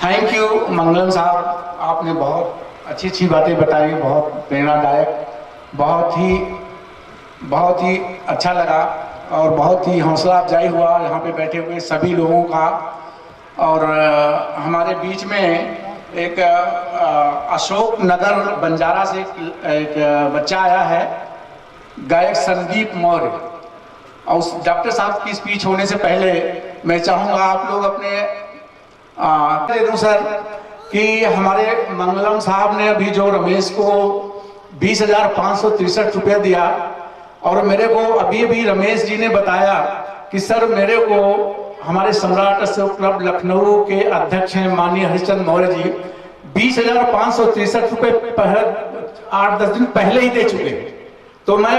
Thank you मंगलम साहब, आपने बहुत अच्छी अच्छी बातें बताई, बहुत प्रेरणादायक, बहुत ही अच्छा लगा और बहुत ही हौसला अफजाई हुआ यहाँ पे बैठे हुए सभी लोगों का। और हमारे बीच में एक अशोक नगर बंजारा से एक बच्चा आया है, गायक संदीप मौर्य। और उस डॉक्टर साहब की स्पीच होने से पहले मैं चाहूँगा आप लोग अपने दे दूं सर कि हमारे मंगलम साहब ने अभी जो रमेश को 20,563 रुपये दिया, और मेरे को अभी रमेश जी ने बताया कि सर मेरे को हमारे सम्राट अशोक क्लब लखनऊ के अध्यक्ष हैं माननीय हरिश्चंद्र मौर्य जी 20,563 रुपये 8-10 दिन पहले ही दे चुके। तो मैं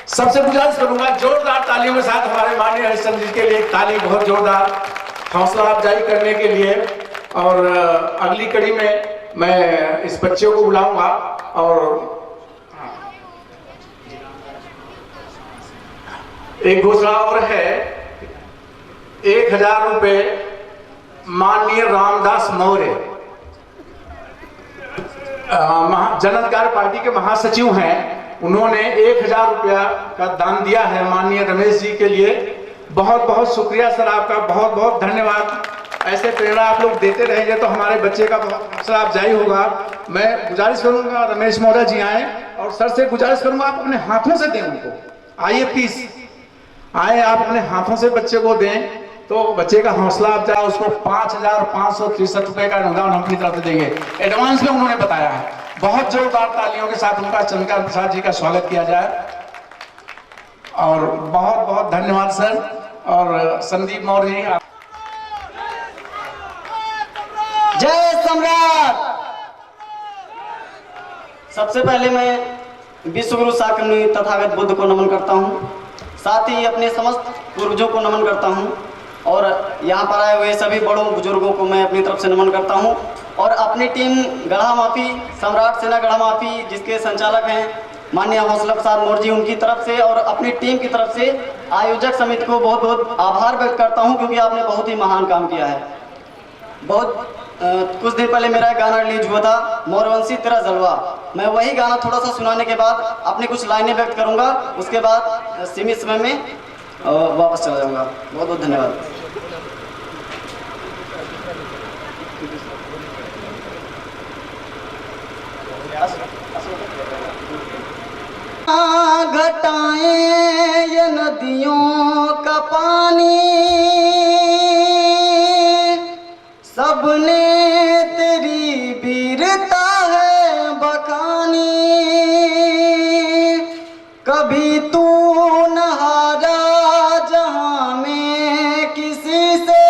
सबसे गुजारिश करूंगा जोरदार तालियों के साथ हमारे माननीय हरिश्चंद्र जी के लिए एक ताली, बहुत जोरदार हौसला अफजाई करने के लिए। और अगली कड़ी में मैं इस बच्चे को बुलाऊंगा और एक घोषणा और है, 1,000 रुपये माननीय रामदास मौर्य, जन पार्टी के महासचिव हैं, उन्होंने 1,000 रुपया का दान दिया है माननीय रमेश जी के लिए। बहुत बहुत शुक्रिया सर आपका, बहुत बहुत धन्यवाद। ऐसे प्रेरणा आप लोग देते रहेंगे तो हमारे बच्चे का बहुत हौसला अफजाई होगा। मैं गुजारिश करूंगा रमेश मौर्य जी आए और सर से गुजारिश करूंगा आप अपने हाथों से दें उनको। आइए प्लीज आए, आप अपने हाथों से बच्चे को दें तो बच्चे का हौसला अफजाई, उसको 5,563 रुपये का अनुदान हम अपनी तरफ से देंगे। एडवांस में उन्होंने बताया है। बहुत जोरदार तालियों के साथ उनका चंद्रकांत प्रसाद जी का स्वागत किया जाए। और बहुत बहुत धन्यवाद सर। और संदीप मौर्य जी, जय सम्राट। सबसे पहले मैं विश्वगुरु शाक्यमुनि तथागत बुद्ध को नमन करता हूँ, साथ ही अपने समस्त पूर्वजों को नमन करता हूँ, और यहाँ पर आए हुए सभी बड़ों बुजुर्गों को मैं अपनी तरफ से नमन करता हूँ। और अपनी टीम गढ़ा माफी, सम्राट सेना गढ़ा माफी, जिसके संचालक हैं माननीय हौसला प्रसाद मौर्य जी, उनकी तरफ से और अपनी टीम की तरफ से आयोजक समिति को बहुत बहुत आभार व्यक्त करता हूँ, क्योंकि आपने बहुत ही महान काम किया है। बहुत कुछ दिन पहले मेरा एक गाना रिलीज हुआ था, मोरवंशी तेरा जलवा। मैं वही गाना थोड़ा सा सुनाने के बाद अपनी कुछ लाइनें व्यक्त करूंगा, उसके बाद सीमित समय में वापस चला जाऊंगा। बहुत बहुत धन्यवाद। घटाएं ये नदियों का पानी, सबने तेरी वीरता है बखानी। कभी तू न हारा जहां में किसी से,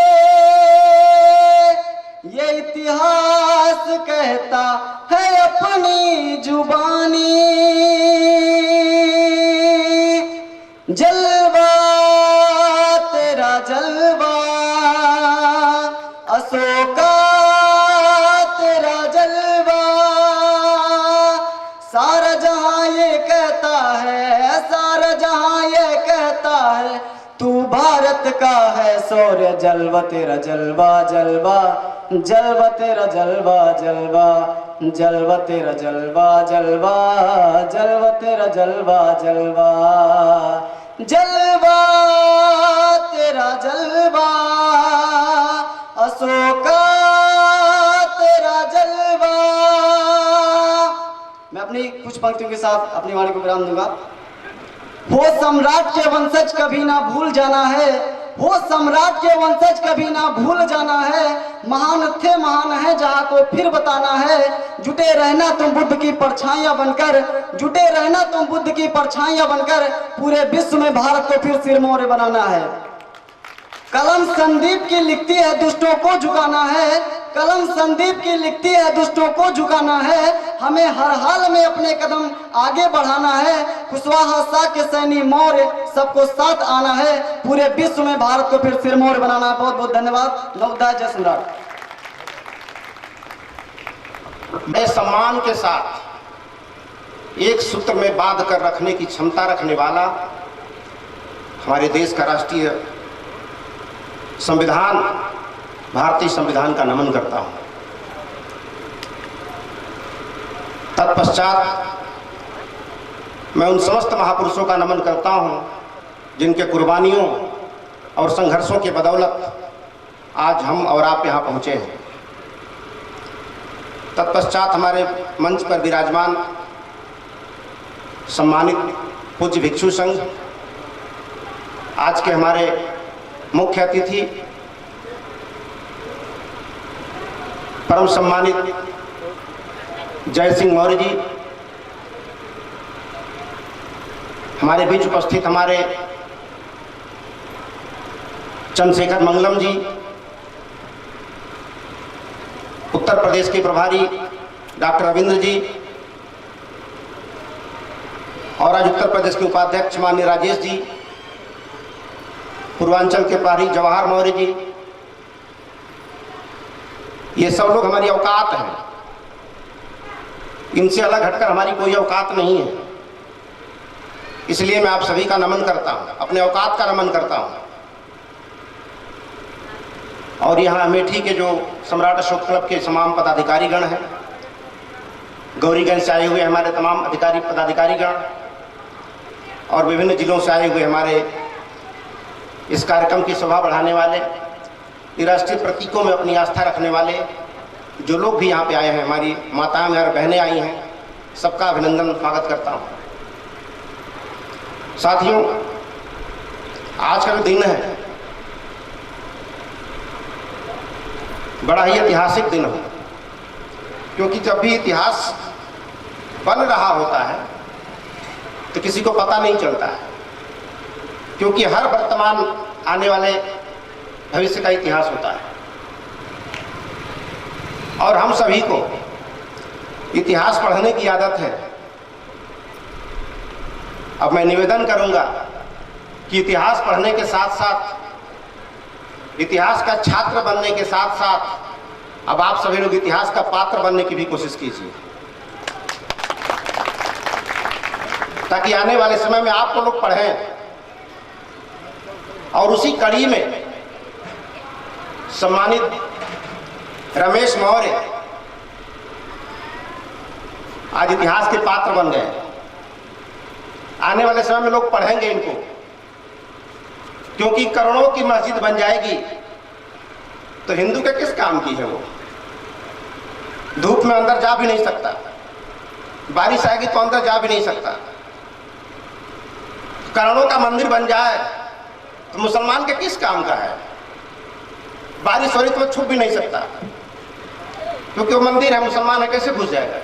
ये इतिहास कहता है अपनी जुबानी। जलवा तेरा जलवा अशोका, तेरा जलवा सारा जहां ये कहता है, सारा जहां ये कहता है, तू भारत का है शौर्य। जलवा तेरा जलवा जलवा, जलवा तेरा जलवा जलवा, जलवा तेरा जलवा जलवा, जलवा तेरा जलवा जलवा, जलवा तेरा जलवा अशोका, तेरा जलवा। मैं अपनी कुछ पंक्तियों के साथ अपनी वाणी को विराम दूंगा। हो सम्राट के वंशज कभी ना भूल जाना है, हो सम्राट के वंशज कभी ना भूल जाना है, महान थे महान है जहाँ को फिर बताना है। जुटे रहना तुम बुद्ध की परछाइयाँ बनकर, जुटे रहना तुम बुद्ध की परछाइयाँ बनकर, पूरे विश्व में भारत को फिर सिरमौर बनाना है। कलम संदीप की लिखती है दुष्टों को झुकाना है, कलम संदीप की लिखती है दुष्टों को झुकाना है। हमें हर हाल में अपने कदम आगे बढ़ाना है, कुशवाहा शाक्य सैनी मौर्य सबको साथ आना है, पूरे विश्व में भारत को फिर सिरमौर बनाना है। बहुत बहुत धन्यवाद। नवोदय जय सम्राट। मैं सम्मान के साथ एक सूत्र में बांध कर रखने की क्षमता रखने वाला हमारे देश का राष्ट्रीय संविधान भारतीय संविधान का नमन करता हूँ। तत्पश्चात मैं उन समस्त महापुरुषों का नमन करता हूँ जिनके कुर्बानियों और संघर्षों के बदौलत आज हम और आप यहाँ पहुँचे हैं। तत्पश्चात हमारे मंच पर विराजमान सम्मानित पूज्य भिक्षु संघ, आज के हमारे मुख्य अतिथि परम सम्मानित जय सिंह मौर्य जी, हमारे बीच उपस्थित हमारे चंद्रशेखर मंगलम जी, उत्तर प्रदेश के प्रभारी डॉक्टर रविंद्र जी, और आज उत्तर प्रदेश के उपाध्यक्ष माननीय राजेश जी, पूर्वांचल के प्रभारी जवाहर मौर्य जी, ये सब लोग हमारी औकात हैं। इनसे अलग हटकर हमारी कोई औकात नहीं है। इसलिए मैं आप सभी का नमन करता हूं, अपने औकात का नमन करता हूं। और यहाँ अमेठी के जो सम्राट अशोक क्लब के तमाम पदाधिकारीगण हैं, गौरीगंज से आए हुए हमारे तमाम अधिकारी पदाधिकारीगण, और विभिन्न जिलों से आए हुए हमारे इस कार्यक्रम की शोभा बढ़ाने वाले, राष्ट्रीय प्रतीकों में अपनी आस्था रखने वाले जो लोग भी यहाँ पे आए हैं, हमारी माताएं और बहनें आई हैं, सबका अभिनंदन स्वागत करता हूँ। साथियों, आज का जो दिन है बड़ा ही ऐतिहासिक दिन है, क्योंकि जब भी इतिहास बन रहा होता है तो किसी को पता नहीं चलता है, क्योंकि हर वर्तमान आने वाले भविष्य का इतिहास होता है। और हम सभी को इतिहास पढ़ने की आदत है। अब मैं निवेदन करूंगा कि इतिहास पढ़ने के साथ साथ, इतिहास का छात्र बनने के साथ साथ अब आप सभी लोग इतिहास का पात्र बनने की भी कोशिश कीजिए, ताकि आने वाले समय में आपको लोग पढ़ें। और उसी कड़ी में सम्मानित रमेश मौर्य आज इतिहास के पात्र बन गए। आने वाले समय में लोग पढ़ेंगे इनको, क्योंकि करोड़ों की मस्जिद बन जाएगी तो हिंदू के किस काम की है वो? धूप में अंदर जा भी नहीं सकता, बारिश आएगी तो अंदर जा भी नहीं सकता। करोड़ों का मंदिर बन जाए तो मुसलमान के किस काम का है? बारिश हो रही तो छुप भी नहीं सकता, क्योंकि वो मंदिर है, मुसलमान है, कैसे घुस जाएगा?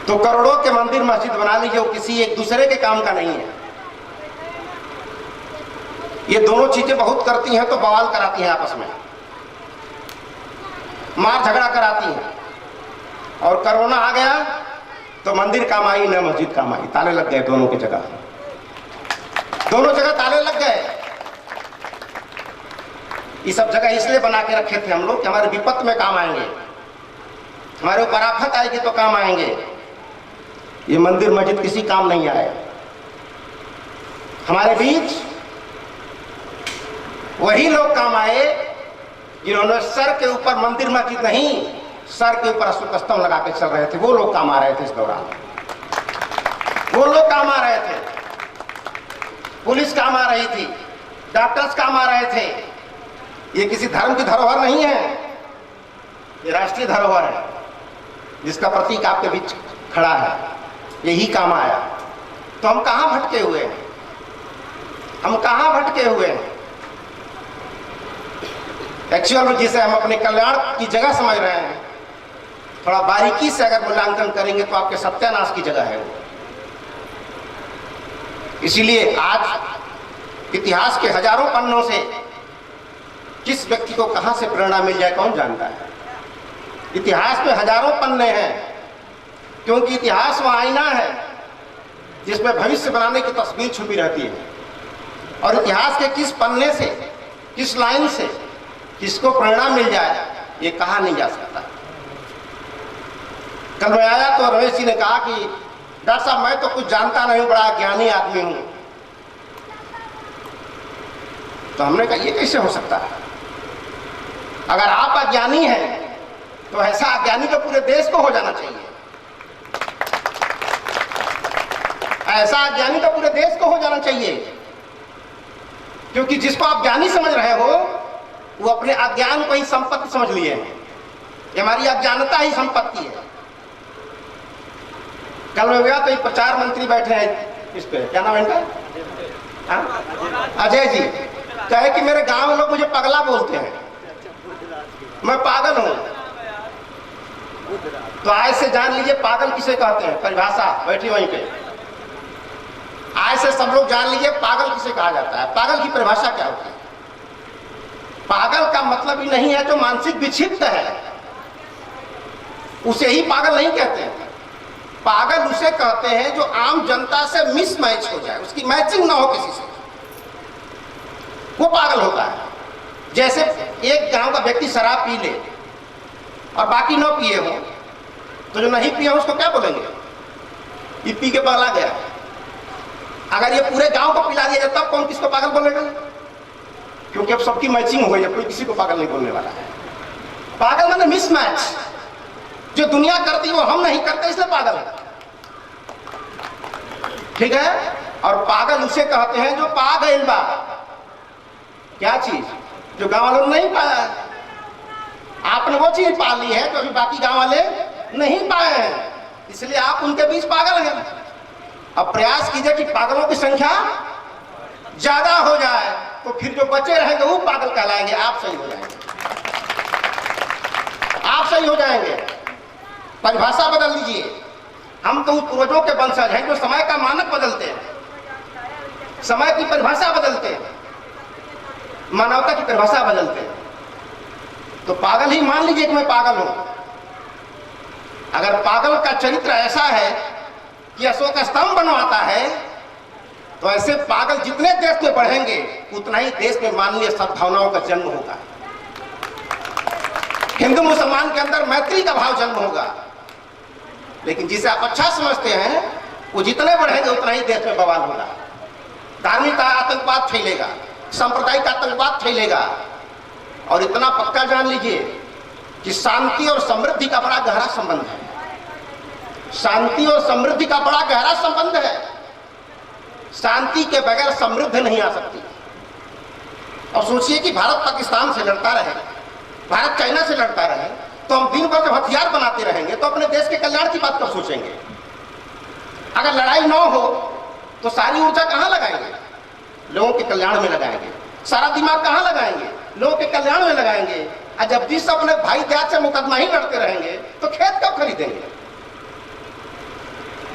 तो करोड़ों के मंदिर मस्जिद बना लीजिए, वो किसी एक दूसरे के काम का नहीं है। ये दोनों चीजें बहुत करती हैं तो बवाल कराती हैं, आपस में मार झगड़ा कराती हैं। और कोरोना आ गया तो मंदिर काम आई न मस्जिद काम आई, ताले लग गए दोनों की जगह, दोनों जगह ताले लग गए। ये सब जगह इसलिए बना के रखे थे हम लोग कि हमारे विपत्त में काम आएंगे, हमारे ऊपर आफत आएगी तो काम आएंगे। ये मंदिर मस्जिद किसी काम नहीं आए। हमारे बीच वही लोग काम आए जिन्होंने सर के ऊपर मंदिर मस्जिद नहीं, सर के ऊपर अशोक स्तंभ लगा के चल रहे थे। वो लोग काम आ रहे थे इस दौरान, वो लोग काम आ रहे थे। पुलिस काम आ रही थी, डॉक्टर्स काम आ रहे थे। ये किसी धर्म की धरोहर नहीं है, ये राष्ट्रीय धरोहर है, जिसका प्रतीक आपके बीच खड़ा है। यही काम आया। तो हम कहां भटके हुए हैं? हम कहां भटके हुए हैं? एक्चुअल में जिसे हम अपने कल्याण की जगह समझ रहे हैं, थोड़ा बारीकी से अगर मूल्यांकन करेंगे तो आपके सत्यानाश की जगह है वो। इसीलिए आज इतिहास के हजारों पन्नों से किस व्यक्ति को कहां से प्रेरणा मिल जाए कौन जानता है। इतिहास में हजारों पन्ने हैं, क्योंकि इतिहास वह आईना है जिसमें भविष्य बनाने की तस्वीर छुपी रहती है। और इतिहास के किस पन्ने से, किस लाइन से किसको प्रेरणा मिल जाए ये कहा नहीं जा सकता। कल मैं आया तो रमेश जी ने कहा कि डॉक्टर साहब मैं तो कुछ जानता नहीं, बड़ा ज्ञानी आदमी हूं। तो हमने कहा ये कैसे हो सकता है? अगर आप अज्ञानी हैं तो ऐसा अज्ञानी तो पूरे देश को हो जाना चाहिए। ऐसा अज्ञानी तो पूरे देश को हो जाना चाहिए, क्योंकि जिसको आप ज्ञानी समझ रहे हो वो अपने अज्ञान को ही संपत्ति समझ लिए हैं। ये हमारी अज्ञानता ही संपत्ति है। कल मैं गया तो एक प्रचार मंत्री बैठे हैं इस पे, क्या नाम है इनका? अजय जी। कहे कि मेरे गांव में लोग मुझे पगला बोलते हैं, मैं पागल हूं। तो आज से जान लीजिए पागल किसे कहते हैं, परिभाषा बैठी वहीं पे। आज से सब लोग जान लीजिए पागल किसे कहा जाता है, पागल की परिभाषा क्या होती है। पागल का मतलब ही नहीं है जो मानसिक विक्षिप्त है, उसे ही पागल नहीं कहते हैं। पागल उसे कहते हैं जो आम जनता से मिसमैच हो जाए, उसकी मैचिंग ना हो किसी से, वो पागल होता है। जैसे एक गांव का व्यक्ति शराब पी ले और बाकी न पिए हो, तो जो नहीं पिए उसको क्या बोलेंगे? ये पी के पगला गया। अगर ये पूरे गांव को पिला दिया जाए तब कौन किसको पागल बोलेगा? क्योंकि अब सबकी मैचिंग हो गई है, कोई किसी को पागल नहीं बोलने वाला है। पागल माने मिसमैच, जो दुनिया करती है वो हम नहीं करते, इसलिए पागल है। ठीक है? और पागल उसे कहते हैं जो पा गइल बा। क्या चीज? जो गांव वालों ने नहीं पाया है। आपने वो चीज पा ली है जो अभी बाकी गांव वाले नहीं पाए हैं, इसलिए आप उनके बीच पागल हैं। अब प्रयास कीजिए कि पागलों की संख्या ज्यादा हो जाए, तो फिर जो बचे रहेंगे वो पागल कहलाएंगे। आप सही हो जाएंगे, आप सही हो जाएंगे। परिभाषा बदल लीजिए। हम तो पूर्वजों के वंशज हैं जो समय का मानक बदलते हैं, समय की परिभाषा बदलते हैं, मानवता की परिभाषा बदलते हैं। तो पागल ही मान लीजिए कि मैं पागल हूं। अगर पागल का चरित्र ऐसा है कि अशोक स्तंभ बनवाता है, तो ऐसे पागल जितने देश में बढ़ेंगे उतना ही देश में मानवीय सद्भावनाओं का जन्म होगा। हिंदू मुसलमान के अंदर मैत्री का भाव जन्म होगा। लेकिन जिसे आप अच्छा समझते हैं वो जितने बढ़ेंगे उतना ही देश में बवाल होगा। धार्मिक आतंकवाद फैलेगा, सांप्रदायिक आतंकवाद फैलेगा। और इतना पक्का जान लीजिए कि शांति और समृद्धि का बड़ा गहरा संबंध है। शांति और समृद्धि का बड़ा गहरा संबंध है। शांति के बगैर समृद्धि नहीं आ सकती। और सोचिए कि भारत पाकिस्तान से लड़ता रहे, भारत चाइना से लड़ता रहे, तो हम दिन भर जब हथियार बनाते रहेंगे तो अपने देश के कल्याण की बात कब सोचेंगे? अगर लड़ाई न हो तो सारी ऊर्जा कहां लगाएंगे? लोगों के कल्याण में लगाएंगे। सारा दिमाग कहां लगाएंगे? लोगों के कल्याण में लगाएंगे। और जब भी सब अपने भाई जात से मुकदमा ही लड़ते रहेंगे तो खेत कब खरीदेंगे?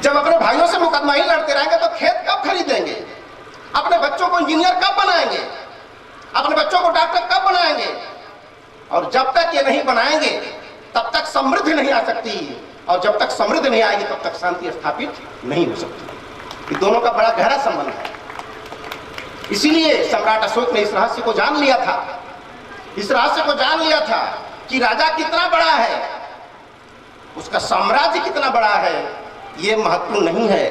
जब अपने भाइयों से मुकदमा ही लड़ते रहेंगे तो खेत कब खरीदेंगे? अपने बच्चों को इंजीनियर कब बनाएंगे? अपने बच्चों को डॉक्टर कब बनाएंगे? और जब तक ये नहीं बनाएंगे तब तक समृद्धि नहीं आ सकती, और जब तक समृद्धि नहीं आएगी तब तक शांति स्थापित नहीं हो सकती। ये दोनों का बड़ा गहरा संबंध है। इसीलिए सम्राट अशोक ने इस रहस्य को जान लिया था। इस रहस्य को जान लिया था कि राजा कितना बड़ा है, उसका साम्राज्य कितना बड़ा है, ये महत्वपूर्ण नहीं है।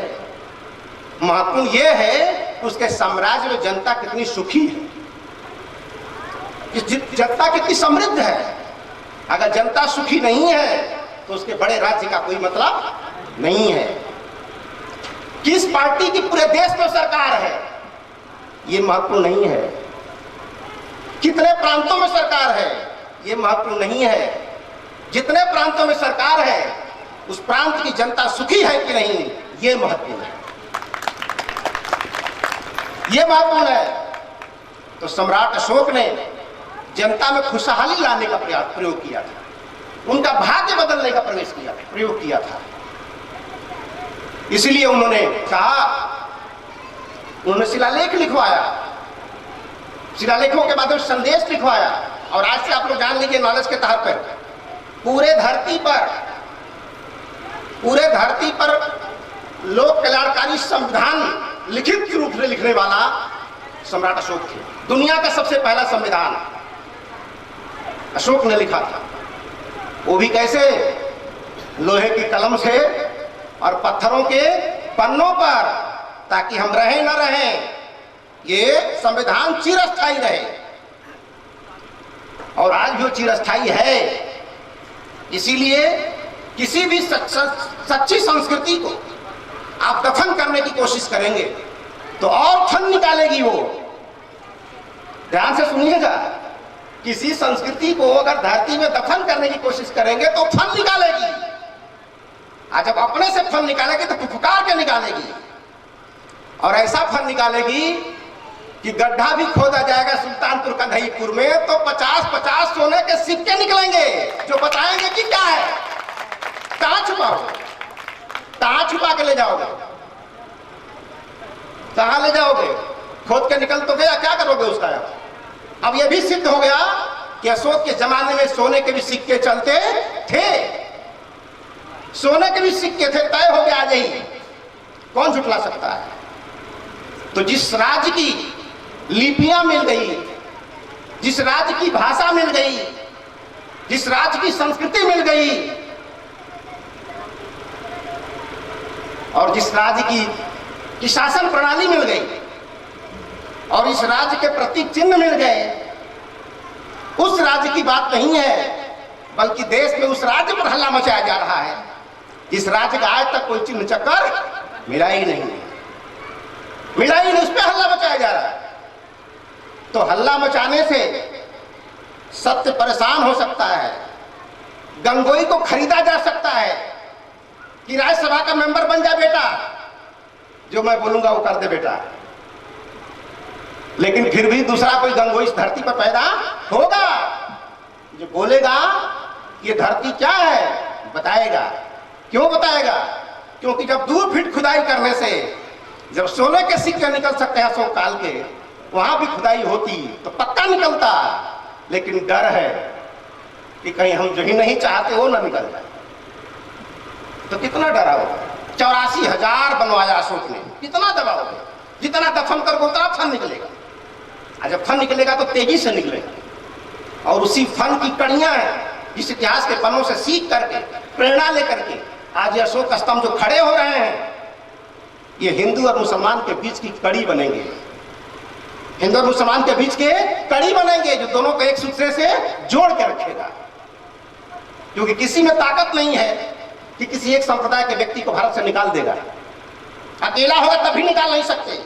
महत्वपूर्ण ये है उसके साम्राज्य में जनता कितनी सुखी है, जनता कितनी समृद्ध है। अगर जनता सुखी नहीं है तो उसके बड़े राज्य का कोई मतलब नहीं है। किस पार्टी की पूरे देश में सरकार है ये महत्वपूर्ण नहीं है। कितने प्रांतों में सरकार है ये महत्वपूर्ण नहीं है। जितने प्रांतों में सरकार है उस प्रांत की जनता सुखी है कि नहीं ये महत्वपूर्ण है, ये महत्वपूर्ण है। तो सम्राट अशोक ने जनता में खुशहाली लाने का प्रयोग किया था, उनका भाग्य बदलने का प्रयोग किया था। इसलिए उन्होंने कहा, उन्होंने शिलालेख लिखवाया, शिलालेखों के बाद संदेश लिखवाया। और आज से आप लोग जान लीजिए नॉलेज के तहत पर पूरे धरती पर लोक कल्याणकारी संविधान लिखित रूप में लिखने वाला सम्राट अशोक थे। दुनिया का सबसे पहला संविधान अशोक ने लिखा था। वो भी कैसे? लोहे की कलम से और पत्थरों के पन्नों पर, ताकि हम रहें न रहें ये संविधान चिरस्थायी रहे, और आज भी वो चिरस्थायी है। इसीलिए किसी भी सच्ची संस्कृति को आप दफन करने की कोशिश करेंगे तो और फन निकालेगी वो। ध्यान से सुनिएगा, किसी संस्कृति को अगर धरती में दफन करने की कोशिश करेंगे तो फन निकालेगी। आज जब अपने से फन निकालेगी तो फुफकार के निकालेगी, और ऐसा फन निकालेगी कि गड्ढा भी खोदा जाएगा सुल्तानपुर का दहीपुर में तो 50-50 सोने के सिक्के निकलेंगे जो बताएंगे कि क्या है। कहां छुपाओगे, कहां छुपा के ले जाओगे, कहां ले जाओगे? खोद के निकल तो गया, क्या करोगे उसका? अब यह भी सिद्ध हो गया कि अशोक के जमाने में सोने के भी सिक्के चलते थे, सोने के भी सिक्के थे, तय हो गया। आज ही कौन झुठला सकता है? तो जिस राज्य की लिपियां मिल गई, जिस राज्य की भाषा मिल गई, जिस राज्य की संस्कृति मिल गई, और जिस राज्य की शासन प्रणाली मिल गई, और इस राज्य के प्रतीक चिन्ह मिल गए, उस राज्य की बात नहीं है, बल्कि देश में उस राज्य पर हल्ला मचाया जा रहा है। इस राज्य का आज तक कोई चिन्ह चक्कर मिला ही नहीं, मिला ही नहीं, उस पर हल्ला मचाया जा रहा है। तो हल्ला मचाने से सत्य परेशान हो सकता है, गंगोई को खरीदा जा सकता है कि राज्यसभा का मेंबर बन जा बेटा, जो मैं बोलूंगा वो कर दे बेटा, लेकिन फिर भी दूसरा कोई गंगोई इस धरती पर पैदा होगा जो बोलेगा ये धरती क्या है, बताएगा। क्यों बताएगा? क्योंकि जब 2 फीट खुदाई करने से जब सोने के सिक्के निकल सकते हैं अशोक काल के, वहां भी खुदाई होती तो पक्का निकलता, लेकिन डर है कि कहीं हम जो ही नहीं चाहते वो ना निकल जाए। तो कितना डरा होगा? 84,000 बनवाया अशोक ने, कितना दबाव होगा? जितना दफन करोगे उतना फन निकलेगा, और जब फन निकलेगा तो तेजी से निकलेगा। और उसी फन की कड़ियां हैं इस इतिहास के पन्नों से सीख करके, प्रेरणा लेकर के आज ये अशोक स्तंभ जो खड़े हो रहे हैं, ये हिंदू और मुसलमान के बीच की कड़ी बनेंगे, हिंदू और मुसलमान के बीच के कड़ी बनेंगे, जो दोनों को एक दूसरे से जोड़ के रखेगा। क्योंकि किसी में ताकत नहीं है कि किसी एक संप्रदाय के व्यक्ति को भारत से निकाल देगा। अकेला होगा तभी निकाल नहीं सकते,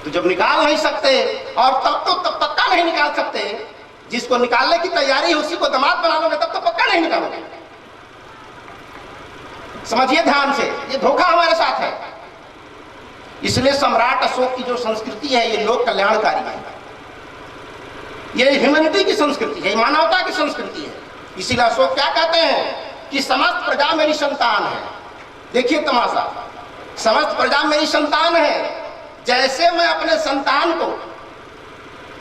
तो जब निकाल नहीं सकते, और तब पक्का नहीं निकाल सकते, जिसको निकालने की तैयारी है उसी को दामाद बना लोगे तब तो पक्का नहीं निकालोगे। समझिए ध्यान से, ये धोखा हमारे साथ है। इसलिए सम्राट अशोक की जो संस्कृति है ये लोक कल्याणकारी है, ये ह्यूमैनिटी की संस्कृति है, मानवता की संस्कृति है। इसीलिए अशोक क्या कहते हैं कि समस्त प्रजा मेरी संतान है। देखिए तमाशा, समस्त प्रजा मेरी संतान है। जैसे मैं अपने संतान को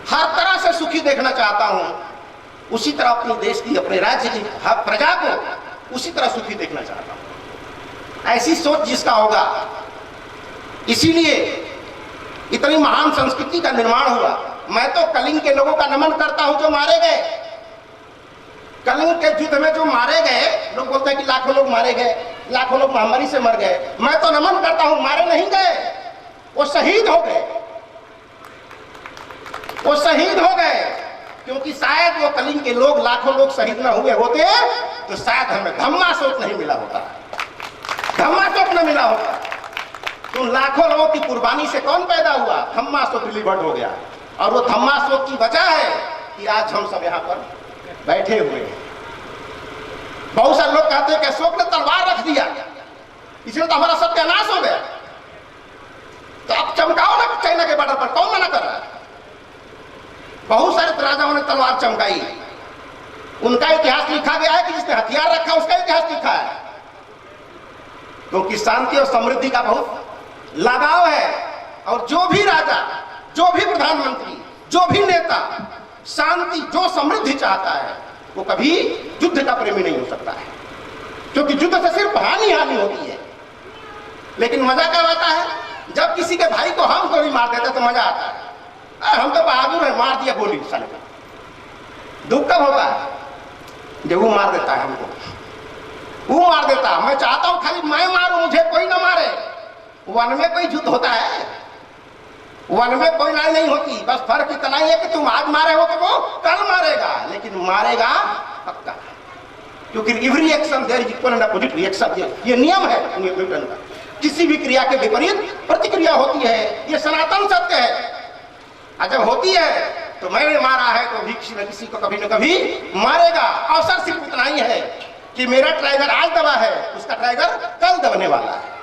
हर तरह से सुखी देखना चाहता हूं, उसी तरह अपने देश की, अपने राज्य की हर प्रजा को उसी तरह सुखी देखना चाहता हूं। ऐसी सोच जिसका होगा, इसीलिए इतनी महान संस्कृति का निर्माण हुआ। मैं तो कलिंग के लोगों का नमन करता हूं जो मारे गए, कलिंग के युद्ध में जो मारे गए, लोग बोलते हैं कि लाखों लोग मारे गए, लाखों लोग महामारी से मर गए। मैं तो नमन करता हूं, मारे नहीं गए, वो शहीद हो गए, वो शहीद हो गए। क्योंकि शायद वो कलिंग के लोग, लाखों लोग शहीद न हुए होते तो शायद हमें धम्माशोक नहीं मिला होता, धम्माशोक न मिला होता। तो लाखों लोगों की कुर्बानी से कौन पैदा हुआ? धम्माशोक डिलीवर्ड हो गया। और वो धम्माशोक की वजह है कि आज हम सब यहाँ पर बैठे हुए हैं। बहुत सारे लोग कहते हैं कि अशोक ने तलवार रख दिया इसलिए तो हमारा सत्यानाश हो गया। तो अब चमकाओ ना चाइना के बॉर्डर पर, कौन मना कर रहा है? बहुत सारे राजाओं ने तलवार चमकाई, उनका इतिहास लिखा गया है कि जिसने हथियार रखा उसका इतिहास लिखा है। क्योंकि शांति और समृद्धि का बहुत लगाव है, और जो भी राजा, जो भी प्रधानमंत्री, जो भी नेता शांति, जो समृद्धि चाहता है, वो कभी युद्ध का प्रेमी नहीं हो सकता है। क्योंकि युद्ध से सिर्फ हानि हानि होती है। लेकिन मजा कब आता है? जब किसी के भाई को हम गोली मार देते तो मजा आता है। हम तो बहादुर है, मार दिया गोली साले का। दुख कब होगा? जब वो मार देता है हमको, वो मार देता। मैं चाहता हूं खाली मैं मारूं, मुझे कोई ना मारे। वन में कोई युद्ध होता है, वन में कोई लड़ाई नहीं होती, बस फर्क इतना ही है कि तुम आज मारे हो तो वो कल मारेगा, लेकिन मारेगा पक्का, क्योंकि every action there is equal and opposite reaction, ये नियम है न्यूटन का। किसी भी क्रिया के विपरीत प्रतिक्रिया होती है, ये सनातन सत्य है। और जब होती है तो मैंने मारा है तो भी किसी न किसी को कभी न कभी मारेगा। अवसर सिर्फ इतना ही है कि मेरा ट्राइगर आज दबा है, उसका ट्राइगर कल दबने वाला है।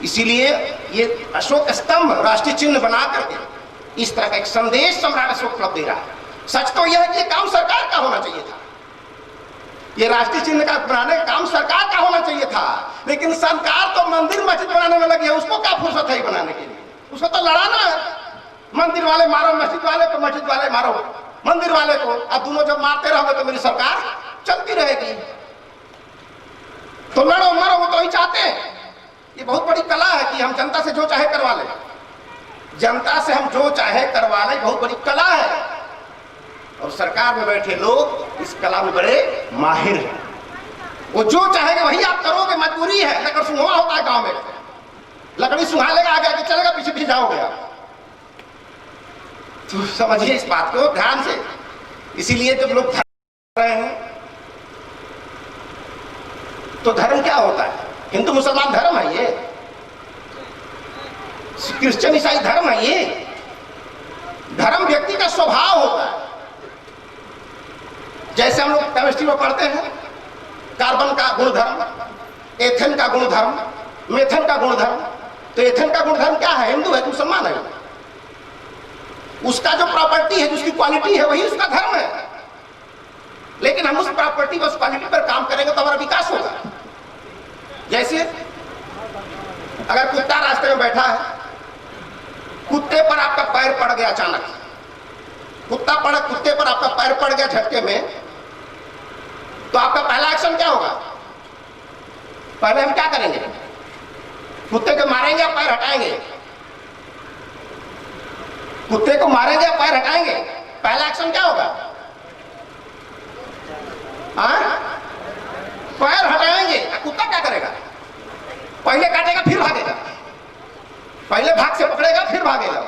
इसीलिए ये अशोक स्तंभ राष्ट्रीय चिन्ह बना करके इस तरह का एक संदेश सम्राट अशोक क्लब दे रहा है। सच तो यह है कि ये काम सरकार का होना चाहिए था, ये राष्ट्रीय चिन्ह का बनाने का काम सरकार का होना चाहिए था, लेकिन सरकार तो मंदिर मस्जिद बनाने में लगी है, उसको क्या फुर्सत है बनाने के लिए? उसको तो लड़ाना है, मंदिर वाले मारो मस्जिद वाले को, मस्जिद वाले मारो मंदिर वाले को। अब दोनों जब मारते रहोगे तो मेरी सरकार चलती रहेगी। तो लड़ो मरो, वो तो ही चाहते हैं। ये बहुत बड़ी कला है कि हम जनता से जो चाहे करवा लें, जनता से हम जो चाहे करवा लें, बहुत बड़ी कला है। और सरकार में बैठे लोग इस कला में बड़े माहिर हैं। वो जो चाहेगा वही आप करोगे, मजबूरी है। लकड़ सुंघवा होता है गांव में, लकड़ी सुंघा लेगा, आगे आगे चलेगा, पीछे पीछे जाओगे आप। तो समझिए इस बात को ध्यान से। इसीलिए जब लोग धर्म रहे हैं तो धर्म क्या होता है? हिंदू मुसलमान धर्म है ये, क्रिश्चियन ईसाई धर्म है ये। धर्म व्यक्ति का स्वभाव होता है। जैसे हम लोग केमिस्ट्री में पढ़ते हैं, कार्बन का गुणधर्म, एथेन का गुणधर्म, मेथेन का गुणधर्म। तो एथेन का गुणधर्म क्या है? हिंदू है कि मुसलमान है? उसका जो प्रॉपर्टी है, जिसकी क्वालिटी है, वही उसका धर्म है। लेकिन हम उस प्रॉपर्टी पर, उस क्वालिटी पर काम करेंगे तो हमारा विकास होगा। जैसे अगर कुत्ता रास्ते में बैठा है, कुत्ते पर आपका पैर पड़ गया अचानक, कुत्ते पर आपका पैर पड़ गया झटके में, तो आपका पहला एक्शन क्या होगा? पहले हम क्या करेंगे? कुत्ते को मारेंगे या पैर हटाएंगे? कुत्ते को मारेंगे या पैर हटाएंगे? पहला एक्शन क्या होगा? पैर हटाएंगे। कुत्ता क्या करेगा? पहले काटेगा फिर भागेगा, पहले भाग से पकड़ेगा फिर भागेगा,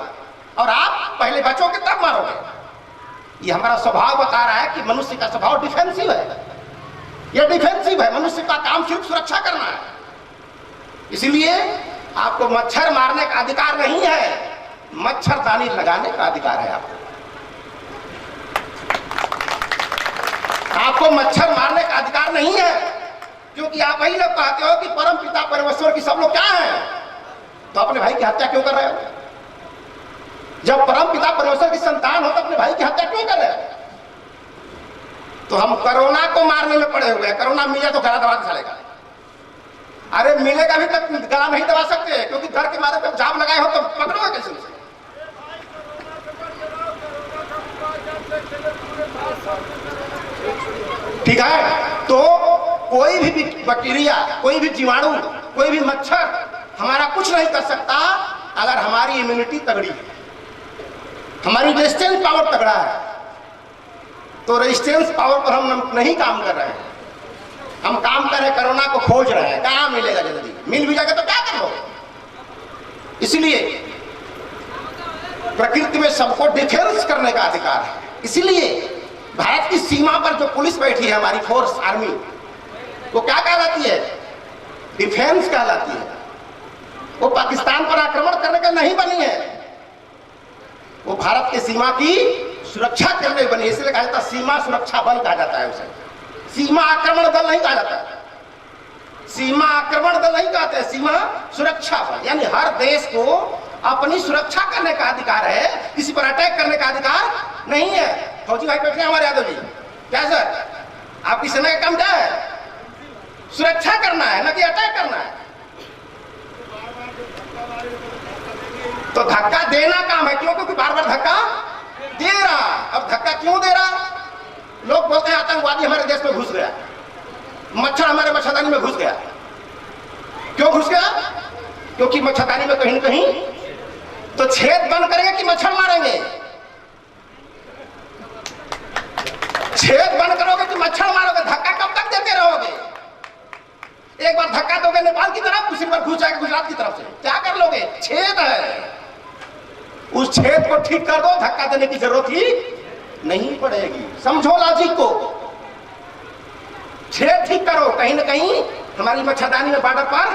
और आप पहले बचोगे तब मारोगे। ये हमारा स्वभाव बता रहा है कि मनुष्य का स्वभाव डिफेंसिव है। ये डिफेंसिव है, मनुष्य का काम सिर्फ सुरक्षा करना है। इसीलिए आपको मच्छर मारने का अधिकार नहीं है, मच्छरदानी लगाने का अधिकार है। आपको मच्छर मारने का अधिकार नहीं है, क्योंकि आप वही लोग कहते हो कि परम पिता परमेश्वर की सब लोग क्या हैं, तो अपने भाई की हत्या क्यों कर रहे हो? जब परम पिता परमेश्वर की संतान हो तो अपने भाई की हत्या क्यों कर रहे हो? तो हम कोरोना को मारने में पड़े हुए हैं। कोरोना मिले तो गला दबा चलेगा। अरे मिलेगा भी तक गला नहीं दबा सकते, क्योंकि घर के मारे पे जाम लगाए हो तो पकड़ोगे कैसे उसे? ठीक है, तो कोई भी बैक्टीरिया, कोई भी जीवाणु, कोई भी मच्छर हमारा कुछ नहीं कर सकता अगर हमारी इम्यूनिटी तगड़ी है, हमारी रेजिस्टेंस पावर तगड़ा है। तो रेजिस्टेंस पावर पर हम नहीं काम कर रहे हैं, हम काम कर रहे हैं, कोरोना को खोज रहे हैं। कहाँ मिलेगा? जल्दी मिल भी जाएगा तो क्या करोगे? इसलिए प्रकृति में सबको डिफेंस करने का अधिकार है। इसीलिए भारत की सीमा पर जो पुलिस बैठी है, हमारी फोर्स आर्मी, वो क्या कहलाती है? डिफेंस कहलाती है। वो पाकिस्तान पर आक्रमण करने का नहीं बनी है, वो भारत की सीमा की सुरक्षा करने बनी। इसलिए कहा जाता है सीमा सुरक्षा बल कहा जाता है उसे। सीमा आक्रमण दल नहीं कहा जाता है, सीमा आक्रमण दल नहीं कहते, सीमा सुरक्षा बल। यानी हर देश को अपनी सुरक्षा करने का अधिकार है, किसी पर अटैक करने का अधिकार नहीं है। फौजी भाई बैठे हैं हमारे यादव जी, क्या सर आपकी सेना का काम क्या है? सुरक्षा करना है, न कि अटैक करना है। तो धक्का देना काम है, क्यों? क्योंकि बार बार धक्का दे रहा। अब धक्का क्यों दे रहा? लोग बोलते हैं आतंकवादी हमारे देश में घुस गया, मच्छर हमारे मच्छरदानी में घुस गया। क्यों घुस गया? क्योंकि मच्छरदानी में कहीं न कहीं तो छेद बंद करेंगे कि मच्छर मारेंगे? छेद बंद करोगे कि मच्छर मारोगे? धक्का कब तक देते रहोगे? एक बार धक्का दोगे नेपाल की तरफ, दूसरी बार घुस जाएगा गुजरात की तरफ से, क्या कर लोगे? छेद है, उस छेद को ठीक कर दो, धक्का देने की जरूरत ही नहीं पड़ेगी। समझो लॉजिक को, छेद ठीक करो। कहीं ना कहीं हमारी मच्छरदानी में बॉर्डर पर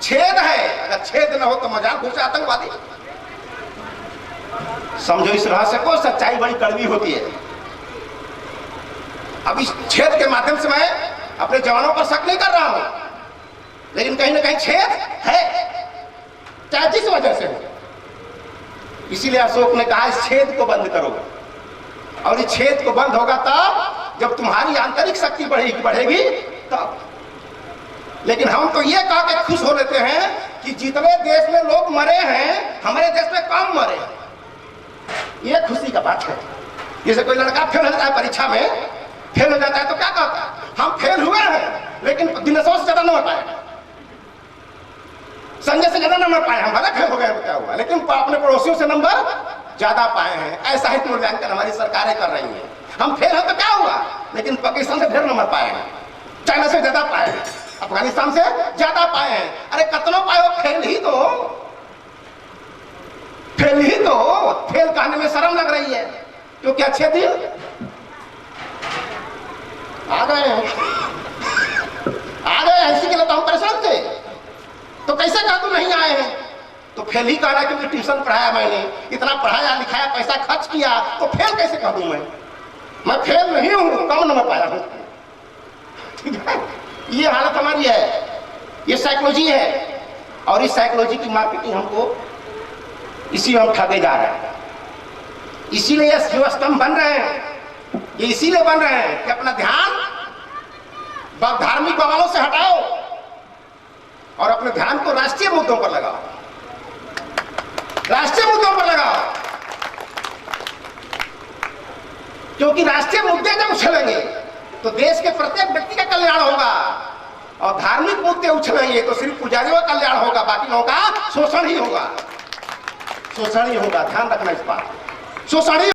छेद है, अगर छेद न हो तो मजाल घुसे आतंकवादी। समझो इस रहस्य को, सच्चाई बड़ी कड़वी होती है। अब इस छेद के माध्यम से मैं अपने जवानों पर शक नहीं कर रहा हूं, लेकिन कहीं ना कहीं छेद है, चाहे जिस वजह से हो। इसीलिए अशोक ने कहा इस छेद को बंद करो, और इस छेद को बंद होगा तब जब तुम्हारी आंतरिक शक्ति बढ़ेगी तब। लेकिन हम तो ये कह के खुश हो लेते हैं कि जितने देश में लोग मरे हैं हमारे देश में कम मरे, ये खुशी का बात है। जैसे कोई लड़का फेल हो जाता है परीक्षा में, फेल हो जाता है तो क्या कहता है, हम फेल हुए हैं लेकिन दिनेशों से ज्यादा नंबर पाए, संजय से ज्यादा नंबर पाए, हम भले फेल हो गए क्या हुआ, लेकिन अपने पड़ोसियों से नंबर ज्यादा पाए हैं। ऐसा ही मूल्यांकन हमारी सरकारें कर रही हैं। हम फेल हैं तो क्या हुआ, लेकिन पाकिस्तान से ढेर नंबर पाए हैं, चाइना से ज्यादा पाए हैं, अफगानिस्तान से ज्यादा पाए हैं। अरे कितना पाए हो, फेल ही तो, फेल ही तो। फेल कहने में शर्म लग रही है क्योंकि अच्छे दिन आ गए हैं, इसी के लिए तो हम परेशान थे। तो कैसे कहा तुम नहीं आए हैं, तो फेल ही कहना क्योंकि ट्यूशन पढ़ाया मैंने, इतना पढ़ाया लिखाया, पैसा खर्च किया, तो फेल कैसे कह दूं मैं फेल नहीं हूं, कम नंबर पाया हूं। ठीक है, ये हालत हमारी है, ये साइकोलॉजी है, और इस साइकोलॉजी की मार्केटिंग हमको इसी में हम ठगे जा रहे हैं। इसीलिए ये शिव स्तंभ बन रहे हैं, ये इसीलिए बन रहे हैं कि अपना ध्यान धार्मिक बवालों से हटाओ और अपने ध्यान को राष्ट्रीय मुद्दों पर लगाओ, राष्ट्रीय मुद्दों पर लगाओ। क्योंकि राष्ट्रीय मुद्दे जब उछलेंगे तो देश के प्रत्येक व्यक्ति का कल्याण होगा, और धार्मिक मुद्दे उछलेंगे तो सिर्फ पुजारियों का कल्याण होगा, बाकी लोगों का शोषण ही होगा, शोषण ही होगा। ध्यान रखना इस बात, शोषण ही